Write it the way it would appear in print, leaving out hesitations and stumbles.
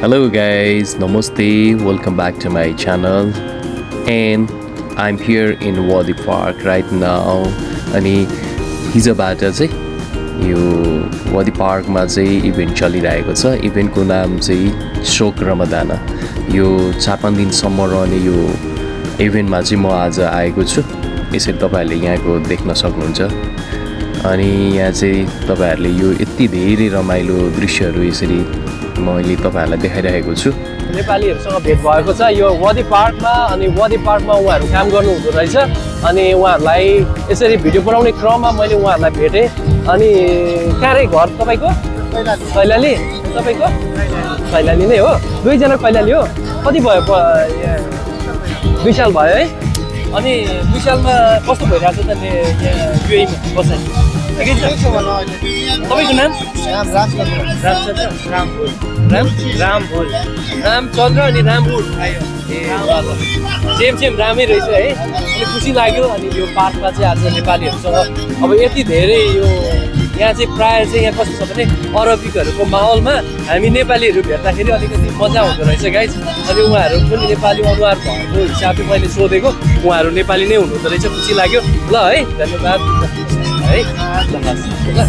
Hello guys, Namaste, welcome back to my channel and I'm here in Wadi Park right now अनि हिजोबाट चाहिँ यो वादी पार्कमा चाहिँ इभेन्ट चलिरहेको छ इभेन्टको नाम चाहिँ शोक रमदाना यो 4-5 दिनसम्म रहने यो इभेन्टमा चाहिँ म आज आएको छु यसरी तपाईहरुले यहाँको देख्न सक्नुहुन्छ अनि यहाँ चाहिँ तपाईहरुले यो यति धेरै रमाइलो दृश्यहरु यसरी मैले तपाईहरुलाई देखाइरहेको छु नेपालीहरुसँग भेट भएको छ यो वादी पार्कमा अनि वादी पार्कमा उहाँहरु काम गर्नु हुँदो रहेछ अनि उहाँहरुलाई यसरी भिडियो बनाउने क्रममा मैले उहाँहरुलाई भेटे अनि कहाँ घर तपाईको कैलाली तपाईको कैलाली नै हो दुई जना कैलाली हो कति भयो 2 साल भयो है अनि 2 सालमा कस्तो भइराछ त यहाँ युएमा बसाइ ठिकै छ तपाईको नाम रामचन्द्र अनि रामपुर आयो ए सेम रामै रहेछ है अनि खुसी लाग्यो अनि यो पार्कमा चाहिँ आज नेपालीहरुसँग अब यति धेरै यो यहाँ चाहिँ प्रायः चाहिँ यहाँ कस्तो छ भने अरबिकहरुको माहौलमा हामी नेपालीहरु भेट्दाखेरि अलिकति मजा हुँदो रहेछ गाइस अनि उहाँहरु पनि नेपाली अनुहार भएको हिसाबले मैले सोधेको उहाँहरु नेपाली नै हुनुहुँदो रहेछ खुसी लाग्यो ल है धन्यवाद है ल